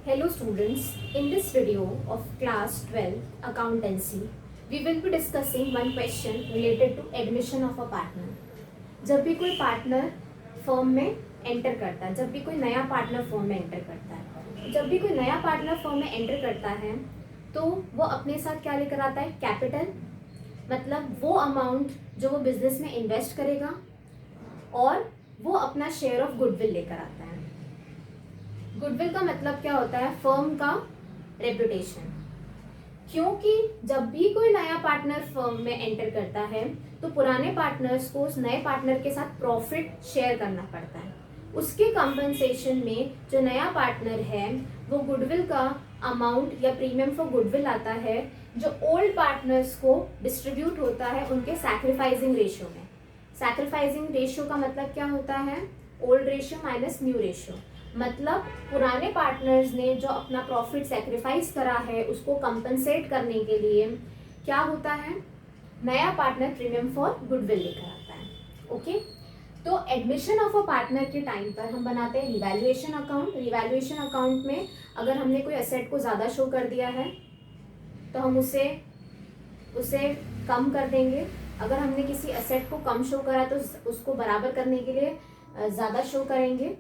Hello students, in this video of class 12 accountancy, we will be discussing one question related to admission of a partner. जब भी कोई partner firm में enter करता है, जब भी कोई नया पार्टनर फर्म में एंटर करता है, जब भी कोई नया पार्टनर फर्म में एंटर करता है तो वो अपने साथ क्या लेकर आता है? कैपिटल, मतलब वो अमाउंट जो वो बिजनेस में इन्वेस्ट करेगा और वो अपना शेयर ऑफ गुडविल लेकर आता है। गुडविल का मतलब क्या होता है? फर्म का रेपुटेशन। क्योंकि जब भी कोई नया पार्टनर फर्म में एंटर करता है तो पुराने पार्टनर्स को उस नए पार्टनर के साथ प्रॉफिट शेयर करना पड़ता है। उसके कंपनसेशन में जो नया पार्टनर है वो गुडविल का अमाउंट या प्रीमियम फॉर गुडविल आता है जो ओल्ड पार्टनर्स को डिस्ट्रीब्यूट होता है उनके सैक्रिफाइसिंग रेशियो में। सैक्रिफाइसिंग रेशियो का मतलब क्या होता है? Old ratio minus new ratio. मतलब पुराने पार्टनर्स ने जो अपना प्रॉफिट सेक्रीफाइस करा है उसको कंपनसेट करने के लिए क्या होता है? नया पार्टनर प्रीमियम फॉर गुडविल लेकर आता है। ओके, तो एडमिशन ऑफ अ पार्टनर के टाइम पर हम बनाते हैं रिवैल्यूएशन अकाउंट। रिवैल्यूएशन अकाउंट में अगर हमने कोई एसेट को ज़्यादा शो कर दिया है तो हम उसे कम कर देंगे। अगर हमने किसी एसेट को कम शो करा तो उसको बराबर करने के लिए ज़्यादा शो करेंगे।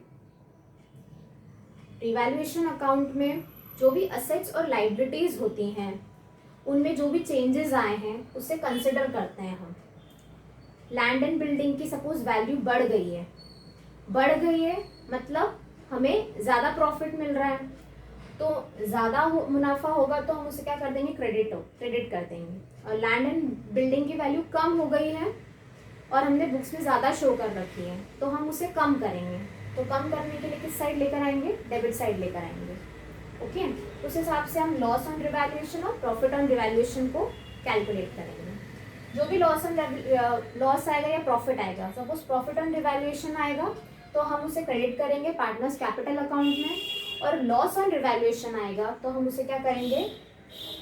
रिवैल्यूएशन अकाउंट में जो भी असेट्स और लाइबिलिटीज होती हैं उनमें जो भी चेंजेस आए हैं उसे कंसिडर करते हैं हम। लैंड एंड बिल्डिंग की सपोज वैल्यू बढ़ गई है मतलब हमें ज़्यादा प्रॉफिट मिल रहा है तो ज़्यादा मुनाफा होगा तो हम उसे क्या कर देंगे? क्रेडिट कर देंगे। और लैंड एंड बिल्डिंग की वैल्यू कम हो गई है और हमने बुक्स में ज़्यादा शो कर रखी है तो हम उसे कम करेंगे। तो कम करने के लिए किस साइड लेकर आएंगे? डेबिट साइड लेकर आएंगे। ओके, उस हिसाब से हम लॉस ऑन रिवैल्यूएशन और प्रॉफिट ऑन रिवैल्यूएशन को कैलकुलेट करेंगे। जो भी लॉस आएगा या प्रॉफिट आएगा, सपोज प्रॉफिट ऑन रिवैल्यूएशन आएगा तो हम उसे क्रेडिट करेंगे पार्टनर्स कैपिटल अकाउंट में, और लॉस ऑन रिवैल्यूएशन आएगा तो हम उसे क्या करेंगे?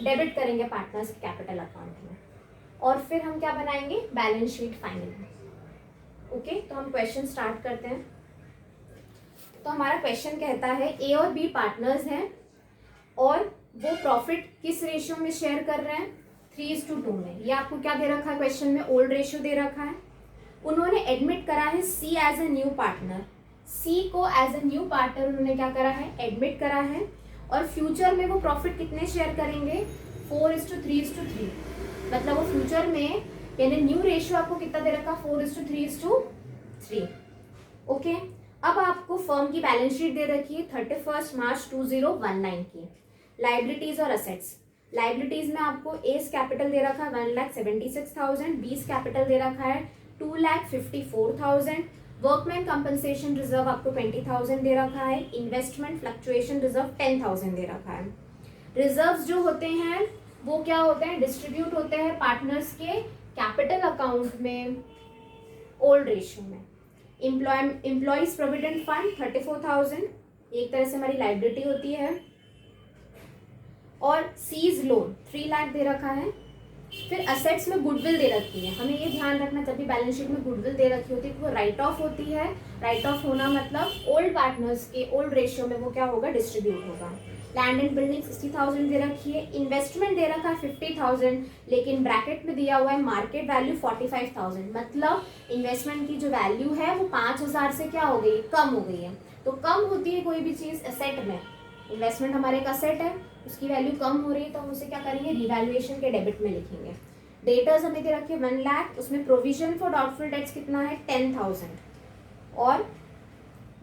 डेबिट करेंगे पार्टनर्स कैपिटल अकाउंट में। और फिर हम क्या बनाएंगे? Balance sheet final. ओके, तो हम क्वेश्चन स्टार्ट करते हैं। तो हमारा क्वेश्चन कहता है ए और बी पार्टनर्स हैं और वो प्रॉफिट किस रेशियो में शेयर कर रहे हैं? 3:2 में। ये आपको क्या दे रखा है क्वेश्चन में? ओल्ड रेशियो दे रखा है। उन्होंने एडमिट करा है सी एज ए न्यू पार्टनर। सी को एज ए न्यू पार्टनर उन्होंने क्या करा है? एडमिट करा है। और फ्यूचर में वो प्रॉफिट कितने शेयर करेंगे? 4:3:3। मतलब वो फ्यूचर में, यानी न्यू रेशियो आपको कितना दे रखा? 4:3:3। ओके, अब आपको फर्म की बैलेंस शीट दे रखी है 31 मार्च 2019 की। लाइबिलिटीज और असेट्स। लाइबिलिटीज में आपको एस कैपिटल दे रखा है 1,76,000, बीस कैपिटल दे रखा है 2,54,000, वर्कमैन कंपनसेशन रिजर्व आपको 20,000 दे रखा है, इन्वेस्टमेंट फ्लक्चुएशन रिजर्व 10,000 दे रखा है। रिजर्व्स जो होते हैं वो क्या होते हैं? डिस्ट्रीब्यूट होते हैं पार्टनर्स के कैपिटल अकाउंट में ओल्ड रेशियो में। एम्प्लॉइज प्रोविडेंट फंड 34,000, एक तरह से हमारी लाइबिलिटी होती है। और सीज लोन 3 लाख दे रखा है। फिर असेट्स में गुडविल दे रखी है। हमें ये ध्यान रखना, जब भी बैलेंस शीट में गुडविल दे रखी होती है तो वो राइट ऑफ होती है। राइट ऑफ होना मतलब ओल्ड पार्टनर्स के ओल्ड रेशियो में वो क्या होगा? डिस्ट्रीब्यूट होगा। लैंड एंड बिल्डिंग 60,000 दे रखी है। इन्वेस्टमेंट दे रखा है 50,000, लेकिन ब्रैकेट में दिया हुआ है मार्केट वैल्यू 45,000। मतलब इन्वेस्टमेंट की जो वैल्यू है वो 5,000 से क्या हो गई? कम हो गई है। तो कम होती है कोई भी चीज़ एसेट में। इन्वेस्टमेंट हमारे एक असेट है, उसकी वैल्यू कम हो रही है तो हम उसे क्या करेंगे? रिवैल्यूएशन के डेबिट में लिखेंगे। डेटर्स हमें दे रखे 1 लाख, उसमें प्रोविजन फॉर डाउटफुल डेट्स कितना है? 10,000, और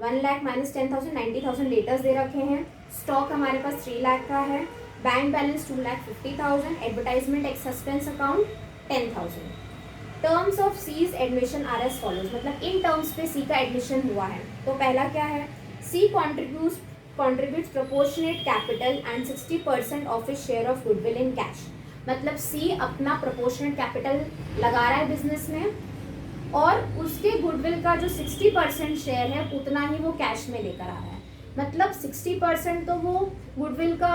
1 लाख माइनस 10,000 90,000 डेटर्स दे रखे हैं। स्टॉक हमारे पास 3 लाख का है। Bank balance 2,50,000, advertisement X suspense account 10,000। Terms of C's admission are as follows, मतलब इन टर्म्स पे सी का एडमिशन हुआ है। तो पहला क्या है? सी contributes proportionate capital and 60% of his share of goodwill in cash। मतलब सी अपना प्रोपोर्शनेट कैपिटल लगा रहा है बिजनेस में और उसके गुडविल का जो 60% शेयर है उतना ही वो कैश में लेकर आ रहा है। मतलब 60% तो वो गुडविल का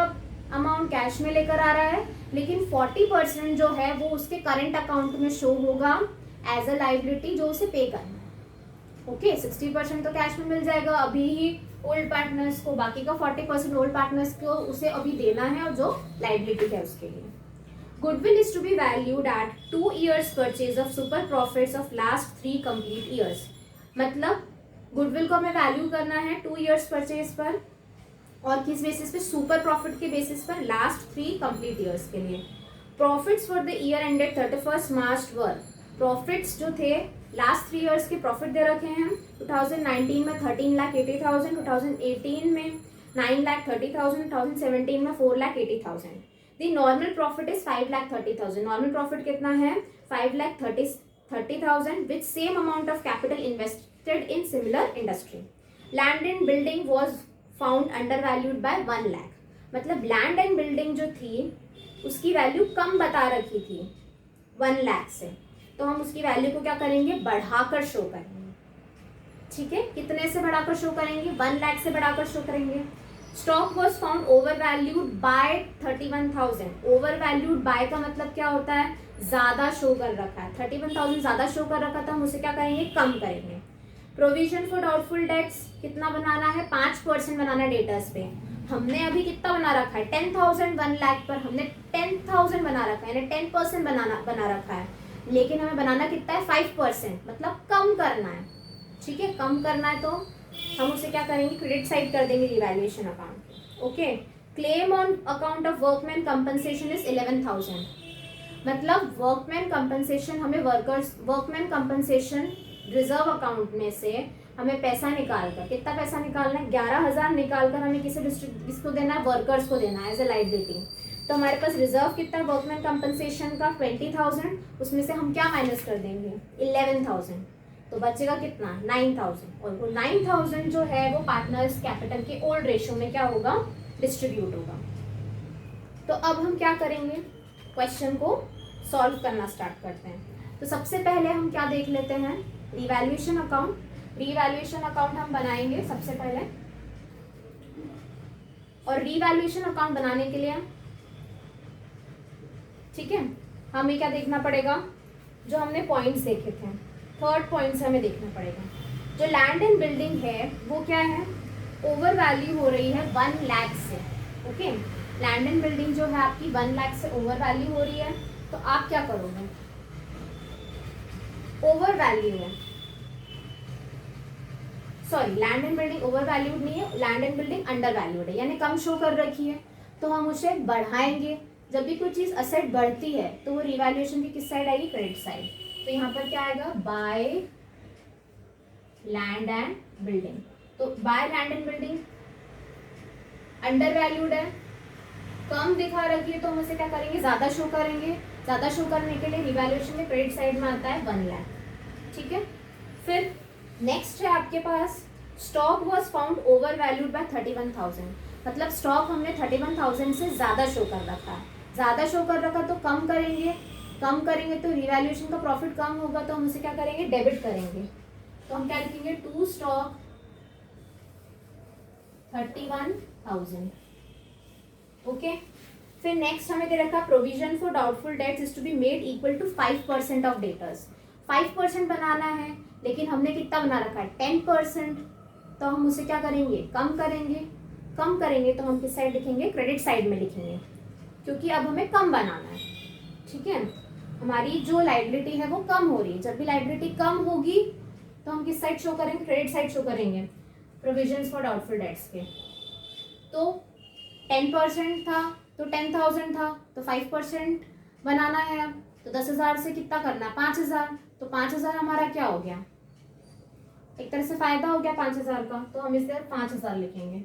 अमाउंट कैश में लेकर आ रहा है, लेकिन 40% जो है वो उसके करंट अकाउंट में शो होगा एज अ लाइबिलिटी जो उसे पे करना है। ओके 60% तो कैश में मिल जाएगा अभी ही ओल्ड पार्टनर्स को, बाकी का 40% ओल्ड पार्टनर्स को उसे अभी देना है, और जो लाइबिलिटी है उसके लिए। Goodwill is to be valued at 2 years purchase of super profits of last 3 complete years. मतलब गुडविल को हमें वैल्यू करना है 2 years परचेज पर, और किस बेसिस पे, सुपर प्रॉफिट के बेसिस पर लास्ट 3 कंप्लीट ईयर्स के लिए। Profits for the year ended 31 March were, profits जो थे लास्ट 3 ईयर्स के प्रॉफिट दे रखे हैं हम। 2019 में 13,80,000, 2018 में 9,30,000, 2017 में 4,80,000। The normal profit is 5,30,000। Normal profit कितना है? 5,30,000 with same amount of capital invested in similar industry. Land and building was found under valued bye 1 lakh. मतलब लैंड एंड बिल्डिंग जो थी उसकी वैल्यू कम बता रखी थी 1 लाख से, तो हम उसकी वैल्यू को क्या करेंगे? बढ़ाकर शो करेंगे। ठीक है, कितने से बढ़ाकर शो करेंगे? 1 लाख से बढ़ाकर शो करेंगे। Stock was found over valued by 31,000। Over valued bye का मतलब क्या होता है? ज्यादा शो कर रखा है, 31,000 ज्यादा शो कर रखा था, हम उसे क्या करेंगे? कम करेंगे। प्रोविजन फॉर डाउटफुल डेट्स कितना बनाना है? 5% बनाना है डेटर्स पे। हमने अभी कितना बना रखा है? 10,000 1 लाख पर हमने 10,000 बना रखा है, यानी 10% बना रखा है, लेकिन हमें बनाना कितना है? 5%, मतलब कम करना है। ठीक है, कम करना है तो हम उसे क्या करेंगे? क्रेडिट साइड कर देंगे revaluation account. Okay, claim on account of workman compensation is 11,000। मतलब वर्कमैन कंपनसेशन, हमें वर्कमैन कंपनसेशन रिजर्व अकाउंट में से हमें पैसा निकाल कर, कितना पैसा निकालना है? 11,000 निकाल कर हमें किसको देना है? वर्कर्स को देना है एज ए लायबिलिटी। तो हमारे पास रिजर्व कितना है वर्कमैन कंपनसेशन का? 20,000। उसमें से हम क्या माइनस कर देंगे? 11,000। तो बचेगा कितना? 9,000। और वो 9,000 जो है वो पार्टनर्स कैपिटल के ओल्ड रेशियो में क्या होगा? डिस्ट्रीब्यूट होगा। तो अब हम क्या करेंगे? क्वेश्चन को सॉल्व करना स्टार्ट करते हैं। तो सबसे पहले हम क्या देख लेते हैं? Revaluation account. रिवैल्यूएशन अकाउंट हम बनाएंगे सबसे पहले, और रिवैल्यूएशन अकाउंट बनाने के लिए, ठीक है, हमें क्या देखना पड़ेगा? जो हमने पॉइंट्स देखे थे, 3rd पॉइंट से हमें देखना पड़ेगा। जो लैंड एंड बिल्डिंग है वो क्या है? ओवर वैल्यू हो रही है 1 लाख से। ओके, लैंड एंड बिल्डिंग जो है आपकी 1 लाख से ओवर वैल्यू हो रही है, तो आप क्या करोगे? ओवर वैल्यू है, sorry, land and building over valued नहीं है, land and building under valued है, यानी कम शो कर रखी है, तो हम उसे बढ़ाएंगे। जब भी कोई चीज असेट बढ़ती है तो वो रिवैल्यूएशन की किस साइड आएगी? Credit side. तो यहाँ पर क्या आएगा? By land and building. तो by land and building under valued है, कम दिखा रखी है, तो हम उसे क्या करेंगे? ज्यादा शो करेंगे। ज्यादा शो करने के लिए रिवैल्यूएशन के क्रेडिट साइड में आता है 1 लाख। ठीक है, फिर नेक्स्ट है आपके पास stock was found over valued by 31,000। मतलब स्टॉक हमने 31,000 से ज्यादा शो कर रखा है। ज्यादा शो कर रखा तो कम करेंगे, कम करेंगे तो रिवैल्यूएशन का प्रॉफिट कम होगा, तो हम उसे क्या करेंगे? डेबिट करेंगे। तो हम क्या लिखेंगे? To stock 31,000। ओके, फिर नेक्स्ट हमें दे रखा provision for doubtful debts is to be made equal to 5% of debtors. 5% बनाना है, लेकिन हमने कितना बना रखा है? 10%। तो हम उसे क्या करेंगे? कम करेंगे। कम करेंगे तो हम किस साइड लिखेंगे? क्रेडिट साइड में लिखेंगे, क्योंकि अब हमें कम बनाना है। ठीक है, हमारी जो लायबिलिटी है वो कम हो रही है। जब भी लायबिलिटी कम होगी तो हम किस साइड शो करेंगे? क्रेडिट साइड शो करेंगे प्रोविजंस फॉर डाउटफुल डेट्स के। तो 10% था तो 10,000 था, तो 5% बनाना है अब, तो 10,000 से कितना करना है? 5,000। तो 5,000 हमारा क्या हो गया? एक तरह से फायदा हो गया 5,000 का, तो हम इस तरह 5,000 लिखेंगे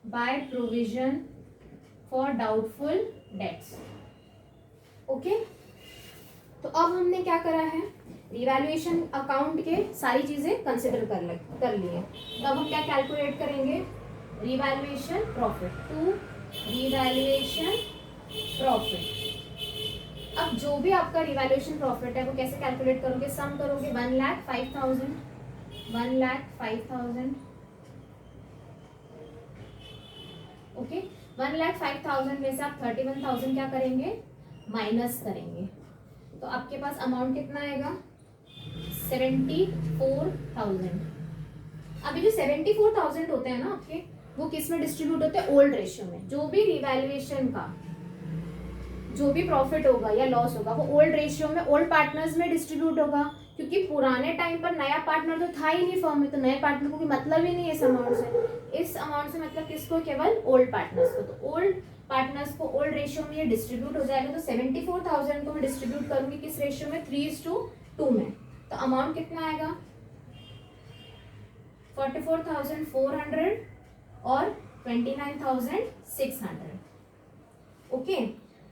by provision for doubtful dates. Okay, तो अब हमने क्या करा है? रिवैल्यूएशन अकाउंट के सारी चीजें कंसिडर कर लिए। तो अब हम क्या कैलकुलेट करेंगे? Revaluation profit to revaluation profit. अब जो भी आपका रिवैल्यूएशन प्रॉफिट है वो कैसे कैलकुलेट करोगे? सम करोगे 1,05,000, 1,05,000। ओके, 1,05,000 में से आप 31,000 क्या करेंगे? माइनस करेंगे। तो आपके पास अमाउंट कितना आएगा? 74,000। अभी जो 74,000 होते हैं ना आपके, वो किस में डिस्ट्रीब्यूट होते हैं? ओल्ड रेशियो में। जो भी रिवैल्यूएशन का जो भी प्रॉफिट होगा या लॉस होगा वो ओल्ड रेशियो में, ओल्ड पार्टनर्स में डिस्ट्रीब्यूट होगा, क्योंकि पुराने टाइम पर नया पार्टनर तो था ही नहीं फर्म में, तो नए पार्टनर को भी मतलब ही नहीं है इस अमाउंट से। इस अमाउंट से मतलब किसको? केवल ओल्ड पार्टनर्स को। तो ओल्ड पार्टनर्स को ओल्ड रेशियो में ये डिस्ट्रीब्यूट हो जाएगा। तो 74,000 को मैं डिस्ट्रीब्यूट करूंगी किस रेशियो में? 3:2 में। तो अमाउंट कितना आएगा? 44,400 और 29,600। ओके,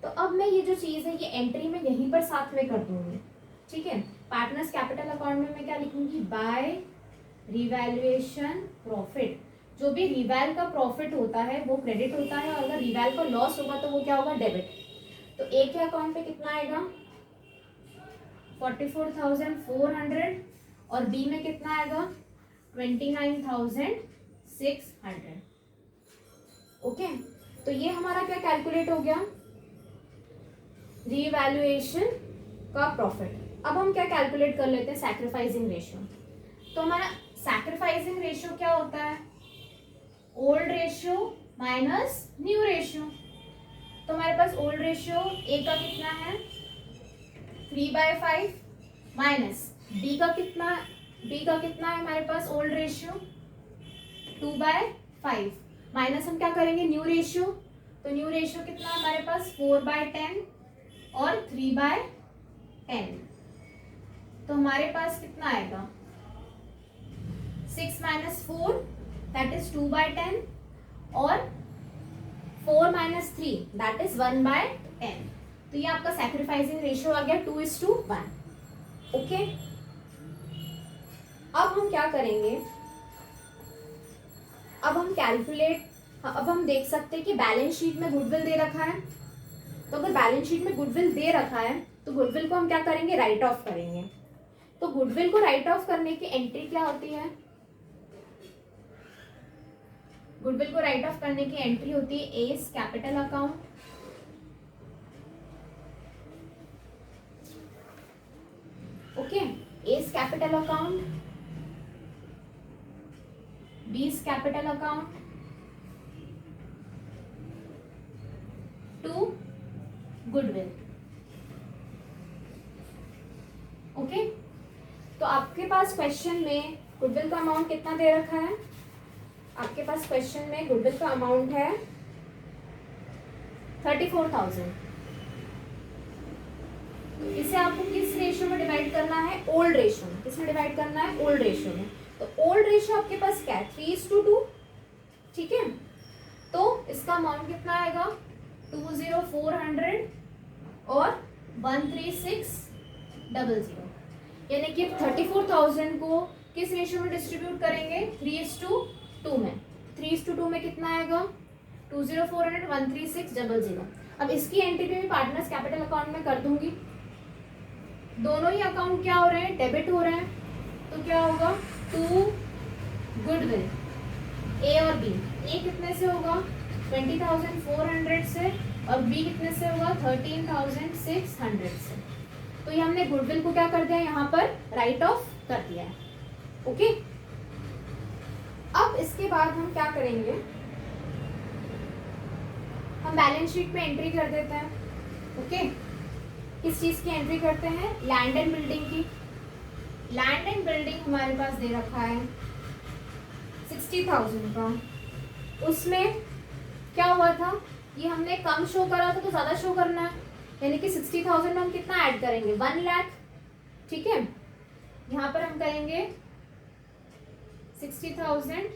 तो अब मैं ये जो चीज है ये एंट्री में यहीं पर साथ में कर दूंगी, ठीक है। पार्टनर्स कैपिटल अकाउंट में मैं क्या लिखूंगी? By revaluation profit. जो भी रिवैल का प्रॉफिट होता है वो क्रेडिट होता है, और अगर रिवैल का लॉस होगा तो वो क्या होगा? डेबिट। तो ए के अकाउंट पे कितना आएगा? 44,400 और बी में कितना आएगा? 29,600। ओके, तो ये हमारा क्या कैलकुलेट हो गया? रीवैल्यूएशन का प्रॉफिट। अब हम क्या कैलकुलेट कर लेते हैं? Sacrificing ratio. तो हमारा सैक्रिफाइसिंग रेशियो क्या होता है? Old ratio minus new ratio. तो हमारे पास ओल्ड रेशियो ए का कितना है? 3/5 माइनस बी का कितना है हमारे पास ओल्ड रेशियो? 2/5 माइनस हम क्या करेंगे? New ratio. तो न्यू रेशियो कितना है हमारे पास? 4/10 और 3/10। तो हमारे पास कितना आएगा? 6 - 4 दैट इज 2/10 और 4 - 3 दैट इज 1/10। तो ये आपका सैक्रिफाइसिंग रेशियो आ गया 2:1। ओके, अब हम क्या करेंगे? अब हम देख सकते हैं कि बैलेंस शीट में गुडविल दे रखा है। तो अगर बैलेंस शीट में गुडविल दे रखा है तो गुडविल को हम क्या करेंगे? राइट ऑफ करेंगे। तो गुडविल को राइट ऑफ करने की एंट्री क्या होती है? गुडविल को राइट ऑफ करने की एंट्री होती है S capital account, okay, S capital account, B's capital account to goodwill. Okay, तो आपके पास क्वेश्चन में गुडविल का अमाउंट कितना दे रखा है? आपके पास क्वेश्चन में गुडविल का अमाउंट है 34,000। इसे आपको किस रेशियो में डिवाइड करना है? ओल्ड रेशियो में। किसमें डिवाइड करना है? ओल्ड रेशियो में। तो ओल्ड रेशियो आपके पास क्या है? 3:2, ठीक है। तो इसका अमाउंट कितना आएगा? 20,400 और 136,000। यानी कि 34,000 को किस रेशियो में डिस्ट्रीब्यूट करेंगे? 3:2 में। 3:2 में कितना आएगा? 20,400 136,000। अब इसकी एंट्री भी पार्टनर्स कैपिटल अकाउंट में कर दूंगी। दोनों ही अकाउंट क्या हो रहे हैं? डेबिट हो रहे हैं। तो क्या होगा? टू गुडविल ए और बी। ए कितने से होगा? 20,400 से, और बी कितने से होगा? 13,600 से। तो ये हमने गुडविल को क्या कर दिया? यहाँ पर राइट ऑफ कर दिया है। ओके, अब इसके बाद हम क्या करेंगे? हम बैलेंस शीट में एंट्री कर देते हैं। ओके, किस चीज की एंट्री करते हैं? लैंड एंड बिल्डिंग की। लैंड एंड बिल्डिंग हमारे पास दे रखा है 60,000 का। उसमें क्या हुआ था? ये हमने कम शो करा था तो ज्यादा शो करना है, यानी कि 60,000 में हम कितना ऐड करेंगे? 1 लाख, ठीक है। यहाँ पर हम करेंगे 60,000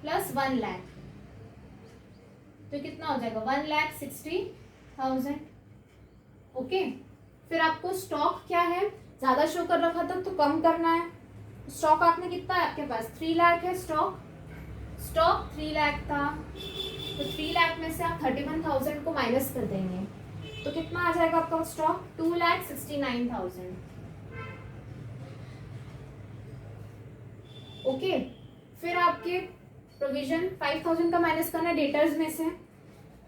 प्लस 1 लाख, तो कितना हो जाएगा? 1,60,000। ओके, फिर आपको स्टॉक क्या है? ज्यादा शो कर रखा था तो कम करना है। स्टॉक आपने कितना है? आपके पास 3 लाख है स्टॉक 3 लाख था, तो 3 लाख में से आप 31,000 को माइनस कर देंगे तो कितना आ जाएगा आपका स्टॉक? 2,69,000। ओके, फिर आपके प्रोविजन 5,000 का माइनस करना है डेटर्स में से।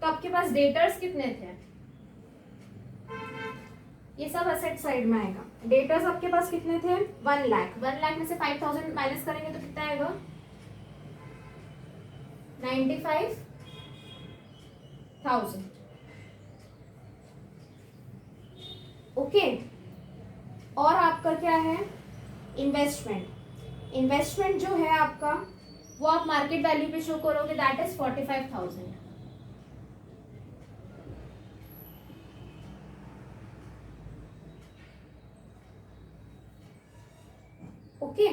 तो आपके पास डेटर्स कितने थे? ये सब असेट साइड में आएगा। डेटर्स आपके पास कितने थे? 1 लाख। 1 लाख में से 5000 माइनस करेंगे तो कितना आएगा? 95,000। ओके। और आपका क्या है? इन्वेस्टमेंट। इन्वेस्टमेंट जो है आपका वो आप मार्केट वैल्यू पे शो करोगे, दैट इज 45,000। ओके।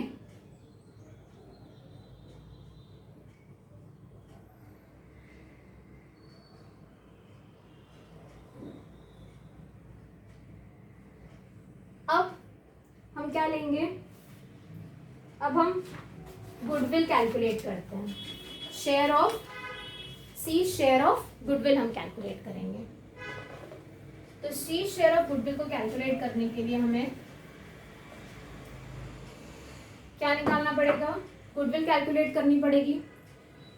अब हम क्या लेंगे? अब हम गुडविल कैलकुलेट करते हैं। शेयर ऑफ गुडविल हम कैलकुलेट करेंगे। तो शेयर ऑफ गुडविल को कैलकुलेट करने के लिए हमें क्या निकालना पड़ेगा? गुडविल कैलकुलेट करनी पड़ेगी।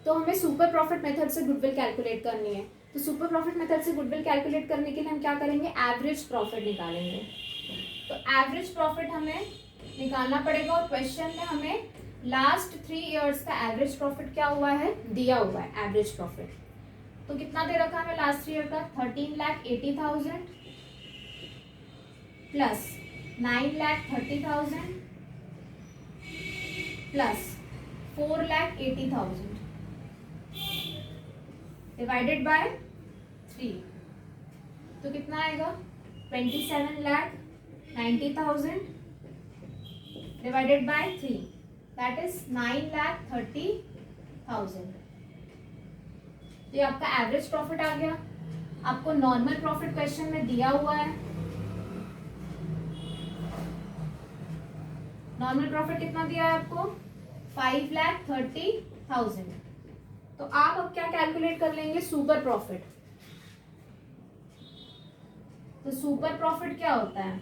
तो हमें सुपर प्रॉफिट मेथड से गुडविल कैलकुलेट करनी है। तो सुपर प्रॉफिट मेथड से गुडविल कैलकुलेट करने के लिए हम क्या करेंगे? एवरेज प्रॉफिट निकालेंगे। तो एवरेज प्रॉफिट हमें निकालना पड़ेगा और क्वेश्चन में हमें लास्ट 3 ईयर्स का एवरेज प्रॉफिट क्या हुआ है? दिया हुआ है एवरेज प्रॉफिट। तो कितना दे रखा है हमें लास्ट 3 ईयर का? 13,80,000 प्लस 9,30,000 प्लस 4,80,000 डिवाइडेड बाय 3। तो कितना आएगा? 27,90,000 डिवाइडेड बाय 3, दैट इज 9,30,000। तो ये आपका एवरेज प्रॉफिट आ गया। आपको नॉर्मल प्रॉफिट क्वेश्चन में दिया हुआ है। नॉर्मल प्रॉफिट कितना दिया है आपको? 5,30,000। तो आप अब क्या कैलकुलेट कर लेंगे? Super profit. तो सुपर प्रॉफिट क्या होता है?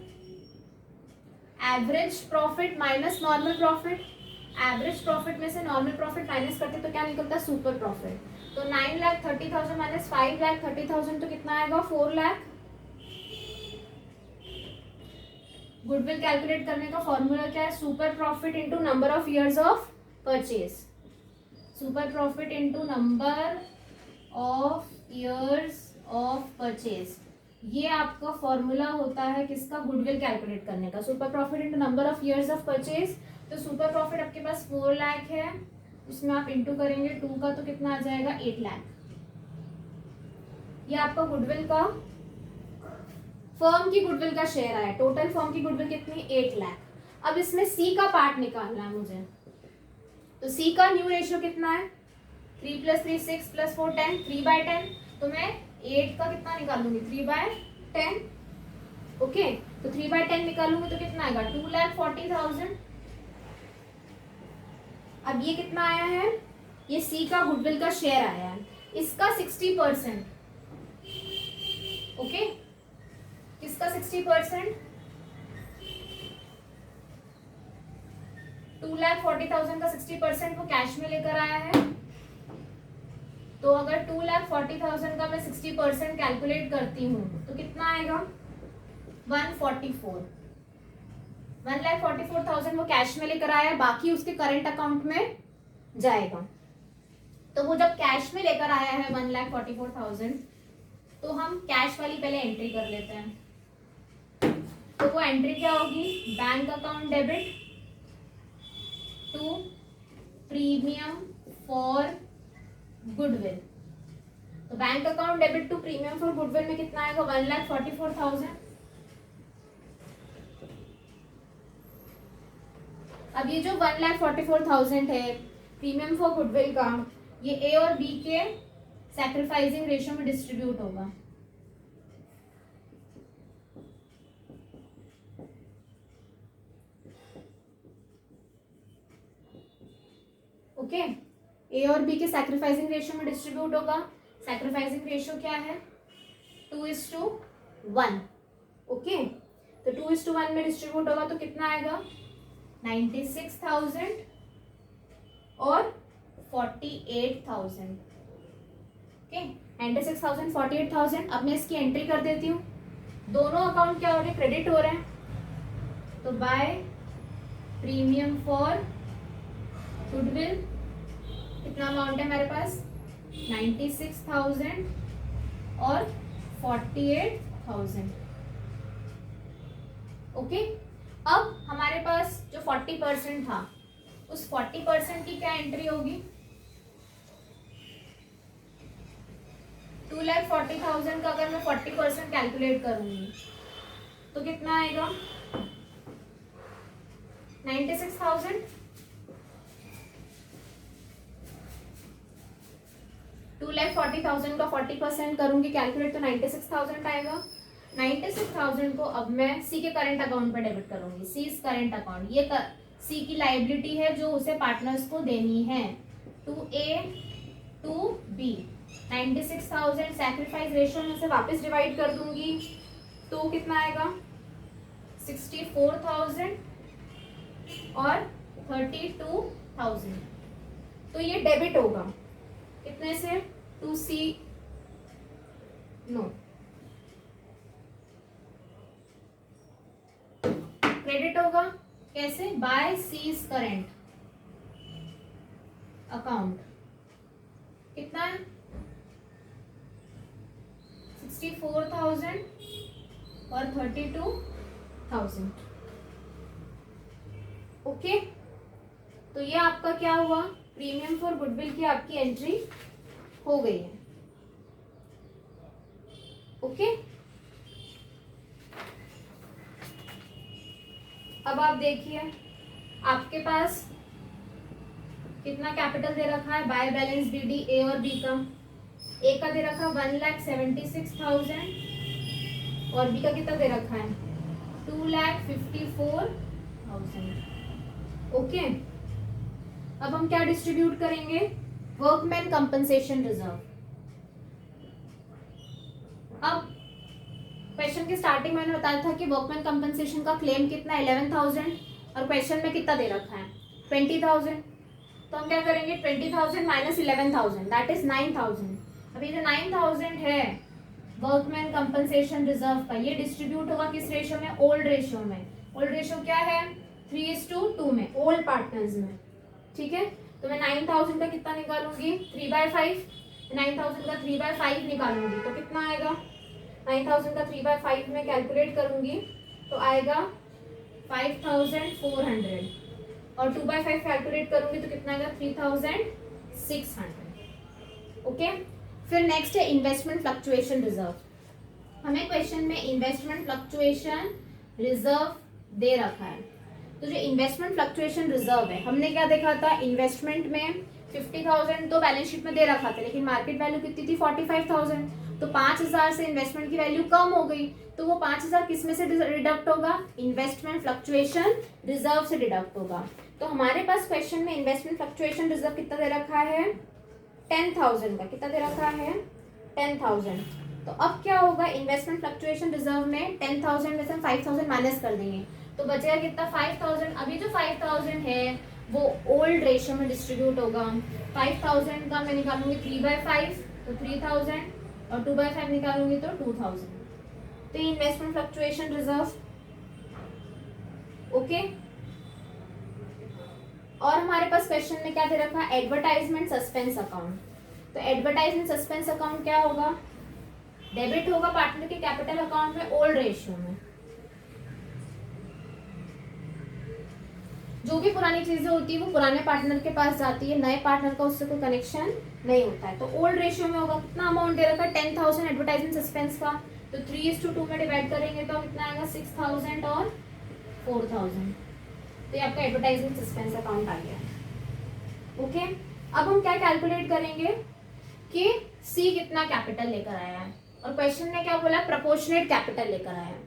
Average profit minus normal profit. Average profit में से नॉर्मल प्रॉफिट माइनस करते तो क्या निकलता है? Super profit. तो 9,30,000 माइनस 5,30,000 तो कितना आएगा? 4 लाख। गुडविल कैलकुलेट करने का फॉर्मूला क्या है? Super profit into number of years of purchase. Super profit into number of years of purchase, ये आपका फॉर्मूला होता है किसका? गुडविल कैलकुलेट करने का। Super profit into number of years of purchase. तो सुपर प्रॉफिट आपके पास 4 लाख है, उसमें आप इंटू करेंगे 2 का तो कितना आ जाएगा? 8 लाख। ये आपका गुडविल का, फर्म की गुडविल का शेयर आया। टोटल फर्म की गुडविल कितनी? 8 लाख। अब इसमें सी का पार्ट निकालना है मुझे। तो सी का न्यू रेशियो कितना है? 3 + 3 6 + 4 10, 3/10। तो मैं 8 का कितना निकालूंगी? 3/10। ओके। तो 3/10 निकालूंगी तो कितना आएगा? 2,40,000। अब ये कितना आया है? ये सी का गुडविल का शेयर आया है, इसका 60%। ओके। किसका 60%? 2,40,000 का 60% वो कैश में लेकर आया है। तो अगर 2,40,000 का मैं 60% कैलकुलेट करती हूँ तो कितना आएगा? 144। 1,44,000 वो कैश में लेकर आया है, बाकी उसके करंट अकाउंट में जाएगा। तो वो जब कैश में लेकर आया है 1,44,000, तो हम कैश वाली पहले एंट्री कर लेते हैं। तो वो एंट्री क्या होगी? Bank account debit to premium for goodwill. तो bank account debit to premium for goodwill में कितना आएगा? 1,44,000। अब ये जो 1,44,000 है प्रीमियम फॉर गुडविल का, ये ए और बी के सैक्रिफाइसिंग रेशियो में डिस्ट्रीब्यूट होगा। ओके। ए और बी के सैक्रिफाइसिंग रेशियो में डिस्ट्रीब्यूट होगा। सैक्रिफाइसिंग रेशियो क्या है? 2:1। ओके। तो 2:1 में डिस्ट्रीब्यूट होगा तो कितना आएगा? 96,000 और 48,000। ओके। 96,000 48,000। अब मैं इसकी एंट्री कर देती हूँ। दोनों अकाउंट क्या हो रहे हैं, क्रेडिट हो रहे हैं। तो बाय प्रीमियम फॉर गुडविल कितना अमाउंट है हमारे पास, 96,000 और 48,000। ओके, अब हमारे पास जो 40% था उस 40% की क्या एंट्री होगी, 2,40,000 का अगर मैं 40% कैलकुलेट करूंगी तो कितना आएगा, 96,000। 2,40,000 का 40% करूंगी कैलकुलेट तो 96,000 आएगा। 96,000 को अब मैं सी के करंट अकाउंट पर डेबिट करूंगी। सी इज करंट अकाउंट, ये सी की लाइबिलिटी है जो उसे पार्टनर्स को देनी है, to A to B. 96,000 sacrifice ratio में से वापस डिवाइड कर दूंगी तो कितना आएगा, 64,000 और 32,000। तो ये डेबिट होगा कितने से, टू सी, नो, क्रेडिट होगा कैसे, बाय सीज करेंट अकाउंट। कितना है, 64,000 और 32,000। ओके, तो ये आपका क्या हुआ, प्रीमियम फॉर गुडविल की आपकी एंट्री हो गई है। ओके, अब आप देखिए आपके पास कितना कैपिटल दे रखा है, बाय बैलेंस डीडी ए और बी का। ए का दे रखा 1,76,000 और बी का कितना दे रखा है, 2,54,000। ओके, अब हम क्या डिस्ट्रीब्यूट करेंगे, वर्कमैन कंपनसेशन रिजर्व। अब क्वेश्चन के स्टार्टिंग में मैंने बताया था कि वर्कमैन कंपनसेशन का क्लेम कितना, 11,000 और क्वेश्चन में कितना दे रखा है, 20,000। तो हम क्या करेंगे, 20,000 माइनस 11,000 दैट इज 9,000। अभी जो 9,000 है वर्कमैन कंपनसेशन रिजर्व का, ये डिस्ट्रीब्यूट होगा किस रेशियो में, ओल्ड रेशियो में। ओल्ड रेशियो क्या है, 3:2 में, ओल्ड पार्टनर्स में। ठीक है, तो मैं 9,000 का कितना निकालूंगी, 3/5। 9,000 का 3/5 निकालूंगी तो कितना आएगा, 9,000 का 3/5 में कैलकुलेट करूंगी तो आएगा 5,400 और 2/5 कैलकुलेट करूंगी तो कितना आएगा, 3,600। ओके, फिर नेक्स्ट है इन्वेस्टमेंट फ्लक्चुएशन रिजर्व। हमें क्वेश्चन में इन्वेस्टमेंट फ्लक्चुएशन रिजर्व दे रखा है। तो जो इन्वेस्टमेंट फ्लक्चुएशन रिजर्व है, हमने क्या देखा था, इन्वेस्टमेंट में 50,000 तो बैलेंस शीट में दे रखा था, लेकिन मार्केट वैल्यू कितनी थी, 45,000। तो 5,000 से इन्वेस्टमेंट की वैल्यू कम हो गई, तो वो 5,000 किस में से डिडक्ट होगा, इन्वेस्टमेंट फ्लक्चुएशन रिजर्व से डिडक्ट होगा। तो हमारे पास क्वेश्चन में इन्वेस्टमेंट फ्लक्चुएशन रिजर्व कितना दे रखा है, 10,000 का। कितना दे रखा है, 10,000। तो अब क्या होगा, इन्वेस्टमेंट फ्लक्चुएशन रिजर्व में 10,000 में से हम 5,000 माइनस कर देंगे तो बचेगा कितना, 5,000। अभी जो 5,000 है वो ओल्ड रेशियो में डिस्ट्रीब्यूट होगा। 5,000 का मैं निकालूंगी 3/5 तो 3,000 और 2/5 निकालूंगी तो 2,000। तो ये इन्वेस्टमेंट फ्लक्चुएशन रिजर्व। ओके, और हमारे पास क्वेश्चन में क्या दे रखा है, एडवर्टाइजमेंट सस्पेंस अकाउंट। तो एडवर्टाइजमेंट सस्पेंस अकाउंट क्या होगा, डेबिट होगा पार्टनर के कैपिटल अकाउंट में ओल्ड रेशियो में। जो भी पुरानी चीजें होती है वो पुराने पार्टनर के पास जाती है, नए पार्टनर का उससे कोई कनेक्शन नहीं होता है। तो ओल्ड रेशियो में होगा, कितना अमाउंट दे रखा है, 10,000 एडवर्टाइजमेंट सस्पेंस का। तो 3:2 में डिवाइड करेंगे तो कितना आएगा, 6,000 और 4,000। तो ये आपका एडवर्टाइजमेंट सस्पेंस अकाउंट आ गया। ओके, अब हम क्या कैलकुलेट करेंगे कि सी कितना कैपिटल लेकर आया है, और क्वेश्चन ने क्या बोला, प्रोपोर्शनेट कैपिटल लेकर आया है।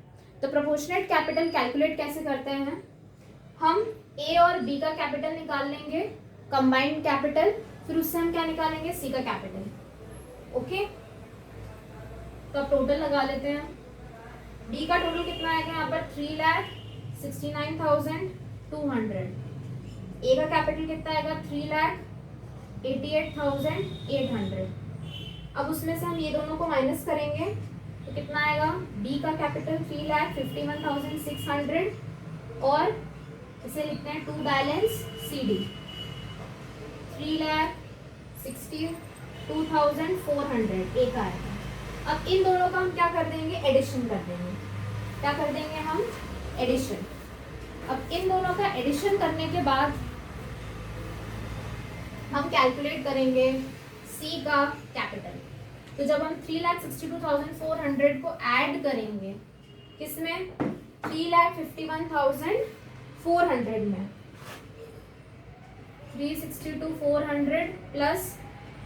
तो प्रोपोर्शनेट कैपिटल कैलकुलेट कैसे करते हैं, हम ए और बी का कैपिटल निकाल लेंगे, कंबाइंड कैपिटल, फिर उससे हम क्या निकालेंगे, सी का कैपिटल। ओके, तो अब टोटल लगा लेते हैं। डी का टोटल कितना आएगा यहाँ पर, 3,69,200। ए का कैपिटल कितना आएगा, 3,88,800। अब उसमें से हम ये दोनों को माइनस करेंगे तो कितना आएगा, बी का कैपिटल 3,51,600 और इसे लिखते हैं टू बैलेंस सी डी 3,62,400 एक आएगा। अब इन दोनों का हम क्या कर देंगे, एडिशन कर देंगे। क्या कर देंगे हम, एडिशन। अब इन दोनों का एडिशन करने के बाद हम कैलकुलेट करेंगे सी का कैपिटल। तो जब हम 3,62,400 को ऐड करेंगे किसमें, 3,51,400 में, 362,400 प्लस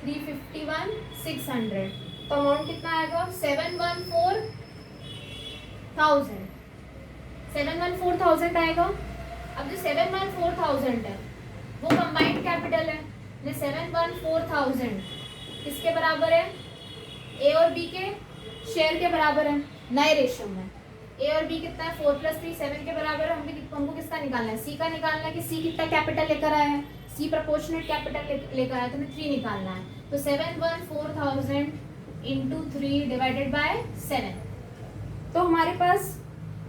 351,600 तो अमाउंट कितना आएगा, 714,000 आएगा। अब जो 714,000 है वो कंबाइंड कैपिटल है, 714,000 किसके बराबर है, ए और बी के शेयर के बराबर है नए रेशियो में। ए और बी कितना है, 4 + 3 7 के बराबर है। हमको किसका निकालना है, सी का निकालना है कि सी कितना कैपिटल लेकर आया है, सी प्रपोर्शनेट कैपिटल लेकर आया तो हमें 3 निकालना है। तो 714,000 इंटू 3 डिवाइडेड बाय 7। तो हमारे पास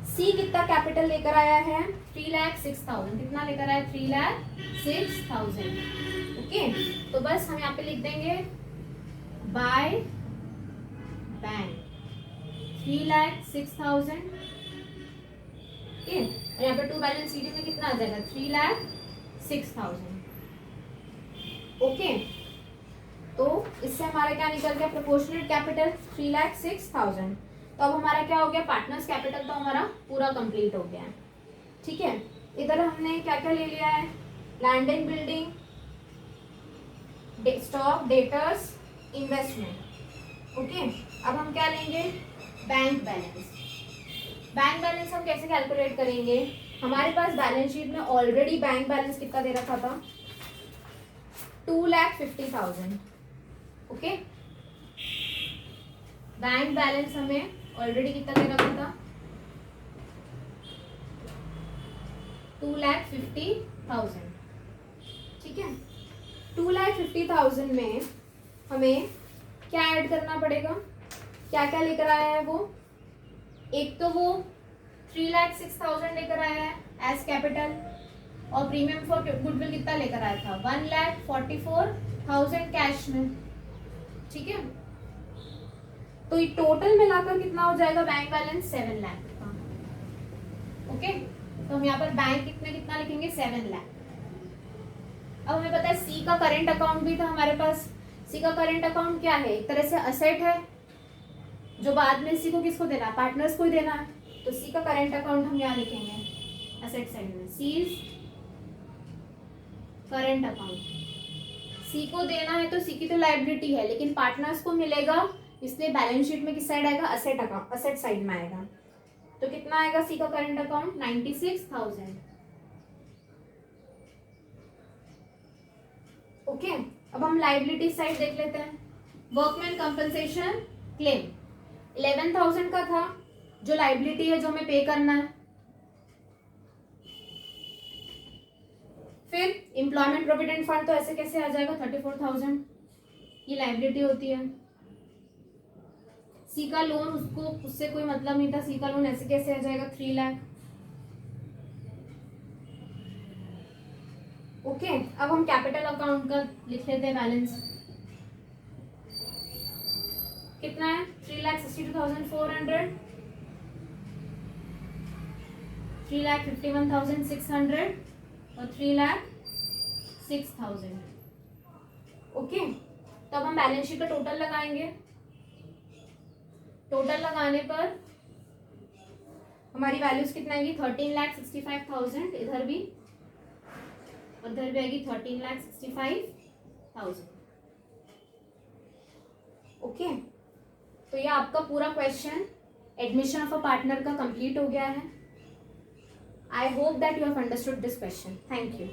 सी कितना कैपिटल लेकर आया है, 3,06,000। कितना लेकर आया, 3,06,000। ओके, तो बस हम यहाँ पे लिख देंगे बाय बैंक 3,06,000। ओके, और यहाँ पे टू बैलेंस सीडी में कितना आ जाएगा, 3,06,000। ओके, तो इससे हमारा क्या निकल गया, प्रोपोर्शनेट कैपिटल 3,06,000। तो अब हमारा क्या हो गया, पार्टनर्स कैपिटल तो हमारा पूरा कंप्लीट हो गया है। ठीक है, इधर हमने क्या क्या ले लिया है, land and building, stock, debtors, investment. Okay, अब हम क्या लेंगे, बैंक बैलेंस। बैंक बैलेंस हम कैसे कैलकुलेट करेंगे, हमारे पास बैलेंस शीट में ऑलरेडी बैंक बैलेंस कितना दे रखा था, 2,50,000। ओके, बैंक बैलेंस हमें ऑलरेडी कितना दे रखा था, 2,50,000। ठीक है, 2,50,000 में हमें क्या ऐड करना पड़ेगा, क्या क्या लेकर आया है वो, एक तो वो 3,06,000 लेकर आया है एज कैपिटल, और प्रीमियम फॉर गुडविल कितना लेकर आया था, 1,44,000 कैश में। ठीक है, तो ये टोटल मिलाकर कितना हो जाएगा बैंक बैलेंस, 7 लाख का। ओके, तो हम यहाँ पर बैंक कितना लिखेंगे, 7 लाख। अब हमें पता है सी का करेंट अकाउंट भी था हमारे पास। सी का करेंट अकाउंट क्या है, एक तरह से असेट है जो बाद में सी को किसको देना है, पार्टनर्स को ही देना है। तो सी का करेंट अकाउंट हम यहाँ लिखेंगे असेट साइड में, सीज करेंट अकाउंट। सी को देना है तो सी की तो लायबिलिटी है, लेकिन पार्टनर्स को मिलेगा, इसलिए बैलेंस शीट में किस साइड आएगा, असेट अकाउंट, असेट साइड में आएगा। तो कितना आएगा सी का करेंट अकाउंट, 96,000। ओके, अब हम लायबिलिटी साइड देख लेते हैं। वर्कमैन कंपनसेशन क्लेम 11,000 का था, जो लायबिलिटी है जो हमें पे करना है। फिर एम्प्लॉयमेंट प्रोविडेंट फंड तो ऐसे कैसे आ जाएगा, 34,000, ये लायबिलिटी होती है। सी का लोन, उससे कोई मतलब नहीं था, सी का लोन ऐसे कैसे आ जाएगा, 3 लाख। ओके, अब हम कैपिटल अकाउंट का लिख लेते हैं बैलेंस। कितना है, 3,62,400, 3,51,600 और 3,06,000। ओके, तो अब हम बैलेंस शीट का टोटल लगाएंगे। टोटल लगाने पर हमारी वैल्यूज कितना आएगी, 13,65,000 इधर भी, उधर भी आएगी 13,65,000। ओके, तो ये आपका पूरा question admission of a partner का कंप्लीट हो गया है। I hope that you have understood this question. Thank you.